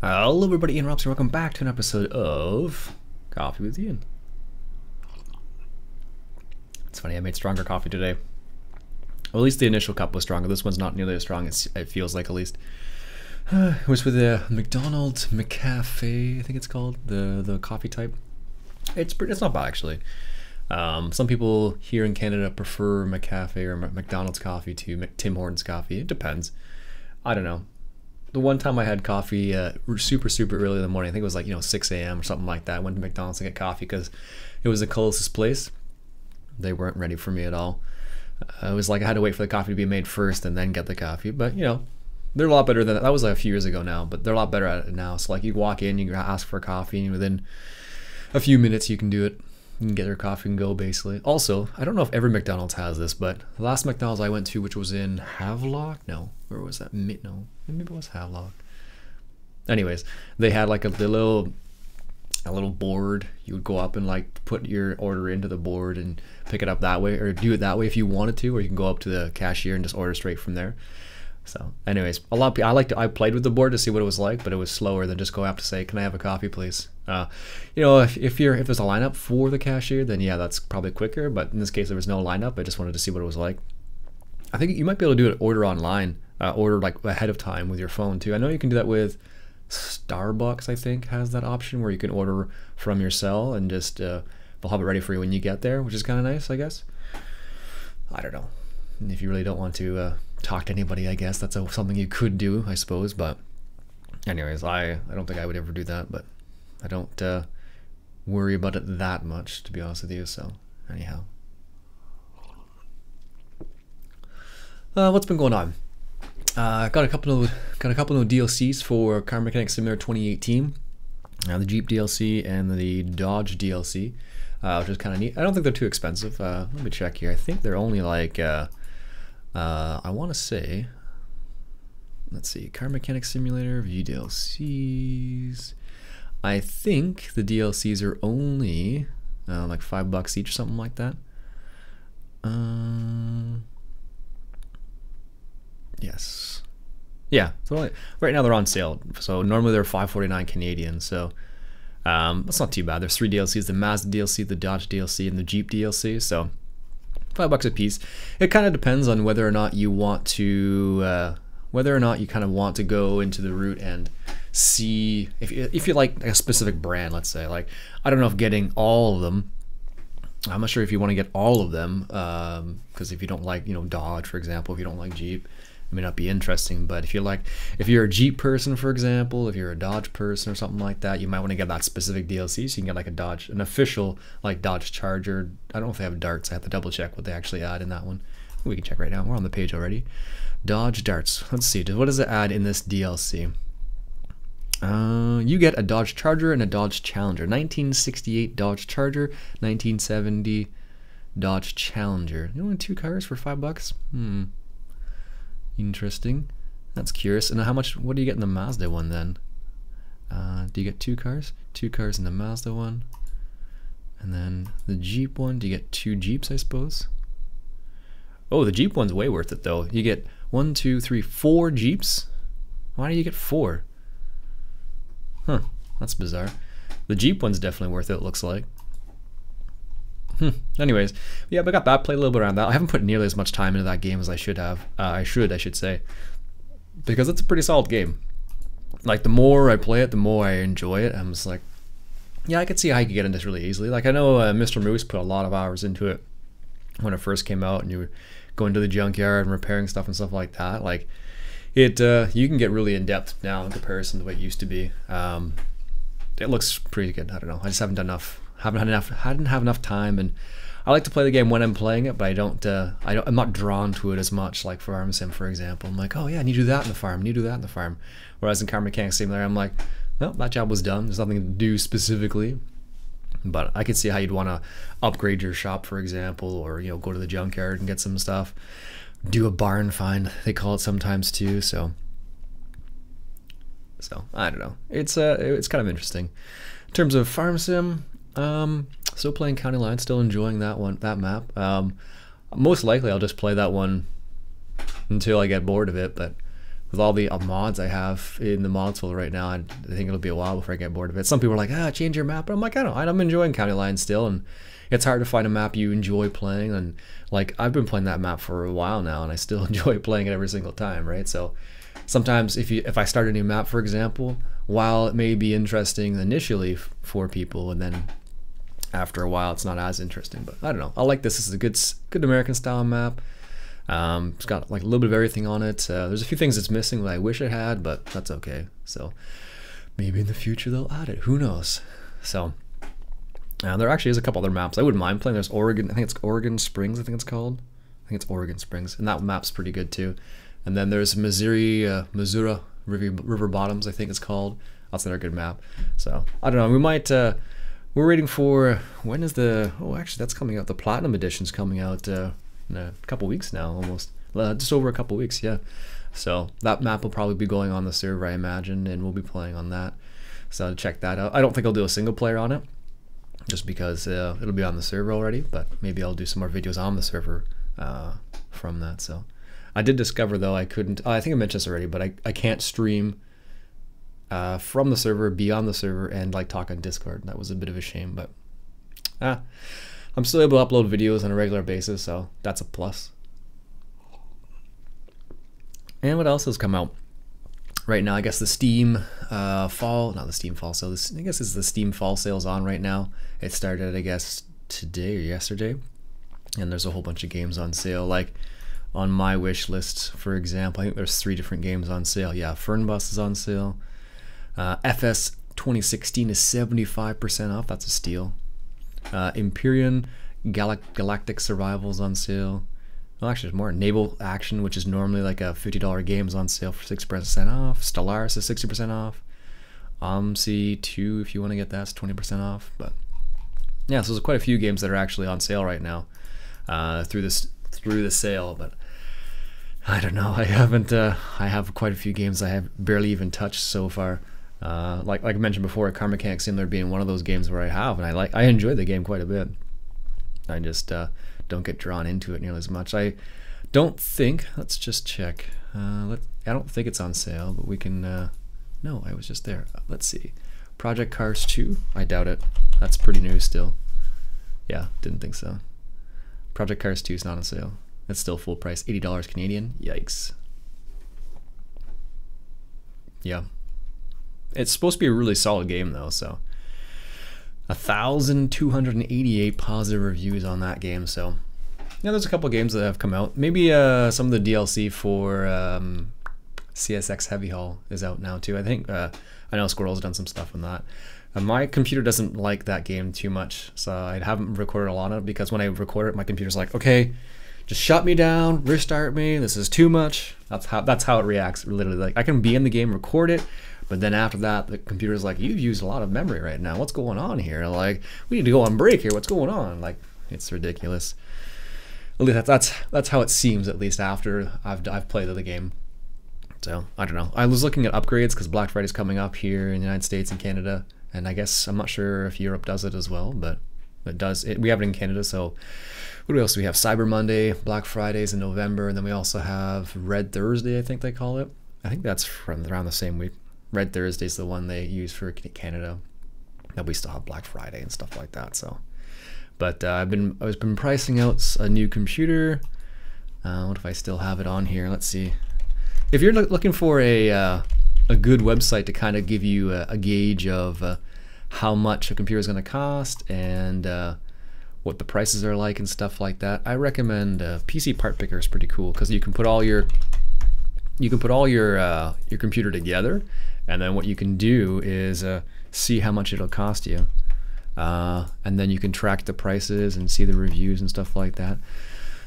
Hello everybody, Ian Robson. Welcome back to an episode of Coffee with Ian. It's funny, I made stronger coffee today. Well, at least the initial cup was stronger. This one's not nearly as strong, it feels like, at least. It was with the McDonald's McCafe, I think it's called, the coffee type. It's not bad, actually. Some people here in Canada prefer McCafe or McDonald's coffee to Tim Hortons coffee. It depends. I don't know. The one time I had coffee super early in the morning, I think it was like 6 a.m. or something like that. I went to McDonald's to get coffee because it was the closest place. They weren't ready for me at all. It was like I had to wait for the coffee to be made first and then get the coffee. But they're a lot better than that. That was like a few years ago now, but they're a lot better at it now. So like you walk in, you ask for a coffee, and within a few minutes you can do it. You can get your coffee and go, basically. Also, I don't know if every McDonald's has this, but the last McDonald's I went to, which was in Havelock? No, where was that? No, maybe it was Havelock. Anyways, they had like a little board. You would go up and like put your order into the board and pick it up that way, or do it that way if you wanted to, or you can go up to the cashier and just order straight from there. So, anyways, a lot of people, I played with the board to see what it was like, but it was slower than just go up to say, "Can I have a coffee, please?" If there's a lineup for the cashier, then yeah, that's probably quicker. But in this case, there was no lineup. I just wanted to see what it was like. I think you might be able to do it order online, order like ahead of time with your phone too. I know you can do that with Starbucks. I think has that option where you can order from your cell and just they'll have it ready for you when you get there, which is kind of nice, I guess. I don't know. And if you really don't want to talk to anybody, I guess that's something you could do, I suppose. But anyways, I don't think I would ever do that, but I don't worry about it that much, to be honest with you. So anyhow, what's been going on? Got a couple of DLCs for Car Mechanic Simulator 2018, the Jeep DLC and the Dodge DLC, which is kind of neat. I don't think they're too expensive. Let me check here. I think they're only like I want to say, let's see, Car Mechanic Simulator view DLCs. I think the DLCs are only like $5 each or something like that. Yes. Yeah. So right now they're on sale. So normally they're $5.49 Canadian. So that's not too bad. There's 3 DLCs: the Mazda DLC, the Dodge DLC, and the Jeep DLC. So $5 a piece. It kind of depends on whether or not you want to, whether or not you kind of want to go into the route and see if you like a specific brand. Let's say, like, I don't know if getting all of them. I'm not sure if you want to get all of them, because if you don't like Dodge, for example, if you don't like Jeep, it may not be interesting. But if you're a Jeep person, for example, if you're a Dodge person or something like that, you might want to get that specific DLC. So you can get like an official like Dodge Charger. I don't know if they have darts. I have to double check what they actually add in that one. We can check right now. We're on the page already. Dodge darts. Let's see. What does it add in this DLC? You get a Dodge Charger and a Dodge Challenger. 1968 Dodge Charger, 1970 Dodge Challenger. Only 2 cars for $5. Interesting. That's curious. And what do you get in the Mazda one then? Do you get 2 cars? 2 cars in the Mazda one. And then the Jeep one, do you get 2 Jeeps, I suppose? Oh, the Jeep one's way worth it though. You get 1, 2, 3, 4 Jeeps? Why do you get 4? Huh, that's bizarre. The Jeep one's definitely worth it, it looks like. Anyways, yeah, but I got that, played a little bit around that. I haven't put nearly as much time into that game as I should have. I should say. Because it's a pretty solid game. Like, the more I play it, the more I enjoy it. I'm just like, yeah, I could see how you could get into this really easily. Like, I know Mr. Moose put a lot of hours into it when it first came out, and you were going to the junkyard and repairing stuff and stuff like that. Like, you can get really in depth now in comparison to what it used to be. It looks pretty good. I don't know. I just haven't done enough. Hadn't have enough time, and I like to play the game when I'm playing it, but I'm not drawn to it as much. Like for Farm Sim, for example, I'm like, oh yeah, I need to do that in the farm. I need to do that in the farm. Whereas in Car Mechanic Simulator, I'm like, well, that job was done. There's nothing to do specifically. But I could see how you'd want to upgrade your shop, for example, or go to the junkyard and get some stuff. Do a barn find, they call it sometimes too. So I don't know. It's kind of interesting. In terms of Farm Sim, still playing County Line, still enjoying that map. Most likely I'll just play that one until I get bored of it, but with all the mods I have in the mods folder right now, I think it'll be a while before I get bored of it. Some people are like, change your map, but I'm like, I'm enjoying County Line still, and it's hard to find a map you enjoy playing, and like I've been playing that map for a while now, and I still enjoy playing it every single time, right? So sometimes if I start a new map, for example, while it may be interesting initially for people, and then after a while it's not as interesting, but I don't know. I like this. This is a good American style map. It's got like a little bit of everything on it. There's a few things it's missing that I wish it had, but that's okay. So maybe in the future they'll add it. Who knows? So there actually is a couple other maps I wouldn't mind playing. There's Oregon. I think it's Oregon Springs. I think it's called. I think it's Oregon Springs, and that map's pretty good too. And then there's Missouri River Bottoms. I think it's called. That's another good map. So I don't know. We might. We're waiting for when is the? Oh, actually, that's coming out. The Platinum Edition's coming out. In a couple weeks now, almost just over a couple weeks, yeah. So that map will probably be going on the server, I imagine, and we'll be playing on that. So check that out. I don't think I'll do a single player on it, just because it'll be on the server already. But maybe I'll do some more videos on the server from that. So I did discover though I couldn't. I think I mentioned this already, but I can't stream from the server, be on the server, and like talk on Discord. That was a bit of a shame, but I'm still able to upload videos on a regular basis, so that's a plus. And what else has come out right now? I guess the Steamfall, not the Steamfall, so this, I guess it's the Steamfall sales on right now. It started, I guess, today or yesterday, and there's a whole bunch of games on sale. Like on my wish list, for example, I think there's 3 different games on sale. Yeah, Fernbus is on sale. FS 2016 is 75% off. That's a steal. Empyrean Galactic Survival's on sale. Well, actually, there's more. Naval Action, which is normally like a $50 game, is on sale for 6% off. Stellaris is 60% off. OMSI 2, if you want to get that, is 20% off. But yeah, so there's quite a few games that are actually on sale right now through the sale. But I don't know. I haven't. I have quite a few games I have barely even touched so far. Like I mentioned before, Car Mechanic Simulator being one of those games where I have, and I enjoy the game quite a bit. I just don't get drawn into it nearly as much. I don't think. Let's just check. I don't think it's on sale, but we can. No, I was just there. Let's see. Project Cars 2. I doubt it. That's pretty new still. Yeah, didn't think so. Project Cars 2 is not on sale. It's still full price, $80 Canadian. Yikes. Yeah. It's supposed to be a really solid game though, so 1,288 positive reviews on that game. So yeah, there's a couple games that have come out. Maybe some of the DLC for CSX Heavy Haul is out now too. I think I know Squirrel's done some stuff on that. My computer doesn't like that game too much, so I haven't recorded a lot of it, because when I record it, my computer's like, okay, just shut me down, restart me, this is too much. That's how it reacts, literally. Like, I can be in the game, record it, but then after that, the computer's like, you've used a lot of memory right now. What's going on here? Like, we need to go on break here. What's going on? Like, it's ridiculous. At least that's how it seems, at least after I've played the game. So, I don't know. I was looking at upgrades because Black Friday's coming up here in the United States and Canada. And I guess I'm not sure if Europe does it as well, but it does. We have it in Canada. So what else do we have? Cyber Monday, Black Fridays in November, and then we also have Red Thursday, I think they call it. I think that's from around the same week. Red Thursday is the one they use for Canada. But we still have Black Friday and stuff like that. So, but I've been pricing out a new computer. What if I still have it on here? Let's see. If you're looking for a good website to kind of give you a gauge of how much a computer is going to cost and what the prices are like and stuff like that, I recommend PC Part Picker. Is pretty cool because you can put all your computer together, and then what you can do is see how much it'll cost you, and then you can track the prices and see the reviews and stuff like that.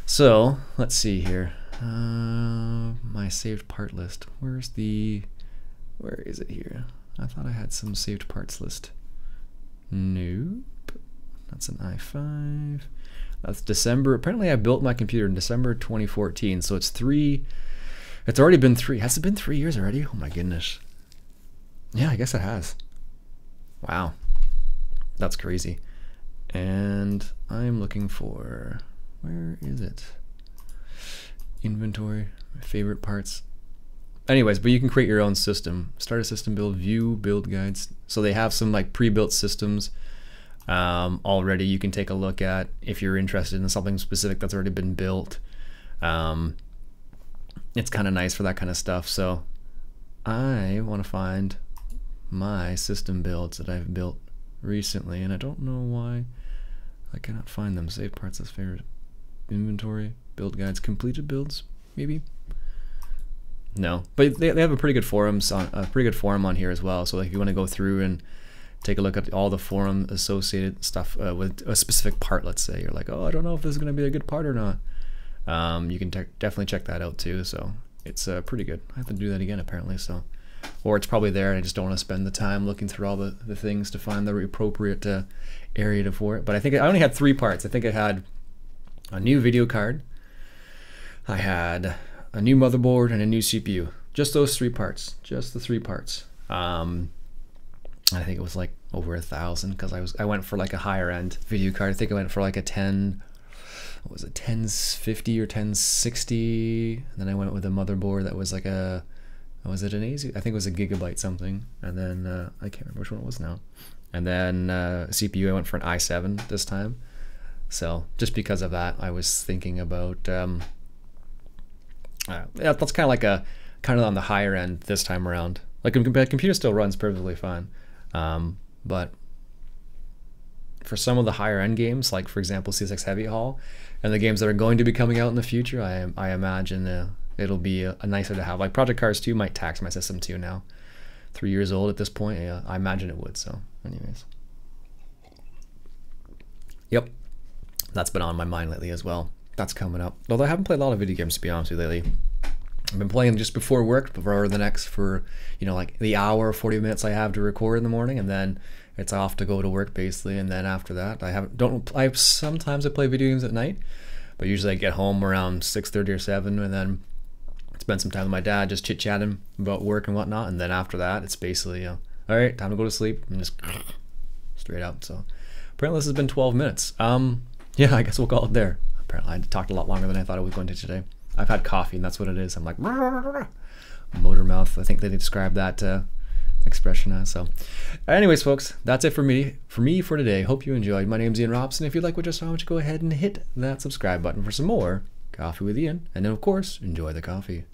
So let's see here. My saved part list. Where is it here? I thought I had some saved parts list. Nope. That's an i5. That's December. Apparently I built my computer in December 2014, so it's already been 3. Has it been 3 years already? Oh my goodness. Yeah, I guess it has. Wow. That's crazy. And I'm looking for, where is it? Inventory, my favorite parts. anyways, but you can create your own system. Start a system build, view build guides. So they have some like pre-built systems already you can take a look at if you're interested in something specific that's already been built. It's kind of nice for that kind of stuff. So I want to find my system builds that I've built recently, and I don't know why I cannot find them. Save parts as favorite, inventory, build guides, completed builds, maybe. No, but they have a pretty good forum on here as well. So like if you want to go through and take a look at all the forum associated stuff with a specific part, let's say you're like, oh, I don't know if this is going to be a good part or not. You can definitely check that out too. So it's pretty good. I have to do that again apparently. So, or it's probably there and I just don't want to spend the time looking through all the things to find the appropriate area for it. But I think I only had 3 parts. I think I had a new video card, I had a new motherboard, and a new CPU. Just those 3 parts. Just the 3 parts. I think it was like over 1,000 because I went for like a higher end video card. I think I went for like a 1050 or 1060, and then I went with a motherboard that was like a, was it an Asus? I think it was a gigabyte something, and then I can't remember which one it was now. And then CPU, I went for an i7 this time. So just because of that, I was thinking about that's kind of like a on the higher end this time around. Like the computer still runs perfectly fine, but for some of the higher end games, like for example CSX Heavy Haul, and the games that are going to be coming out in the future, I imagine it'll be nicer to have. Like Project Cars 2 might tax my system too now. 3 years old at this point. Yeah, I imagine it would. So anyways, yep, that's been on my mind lately as well. That's coming up. Although I haven't played a lot of video games to be honest with you lately. I've been playing just before work, for the next, for you know, like the hour 40 minutes I have to record in the morning, and then it's off to go to work basically. And then after that, sometimes I play video games at night, but usually I get home around 6:30 or 7, and then spend some time with my dad just chit-chatting about work and whatnot. And then after that, it's basically all right, time to go to sleep, and just straight up. So apparently this has been 12 minutes. Yeah, I guess we'll call it there. Apparently I talked a lot longer than I thought I was going to today. I've had coffee, and that's what it is. I'm like motor mouth. I think they describe that expression as. So anyways, folks, that's it for me for today. Hope you enjoyed. My name's Iain Robson. If you like what you saw, why don't you go ahead and hit that subscribe button for some more Coffee with Iain, and then of course enjoy the coffee.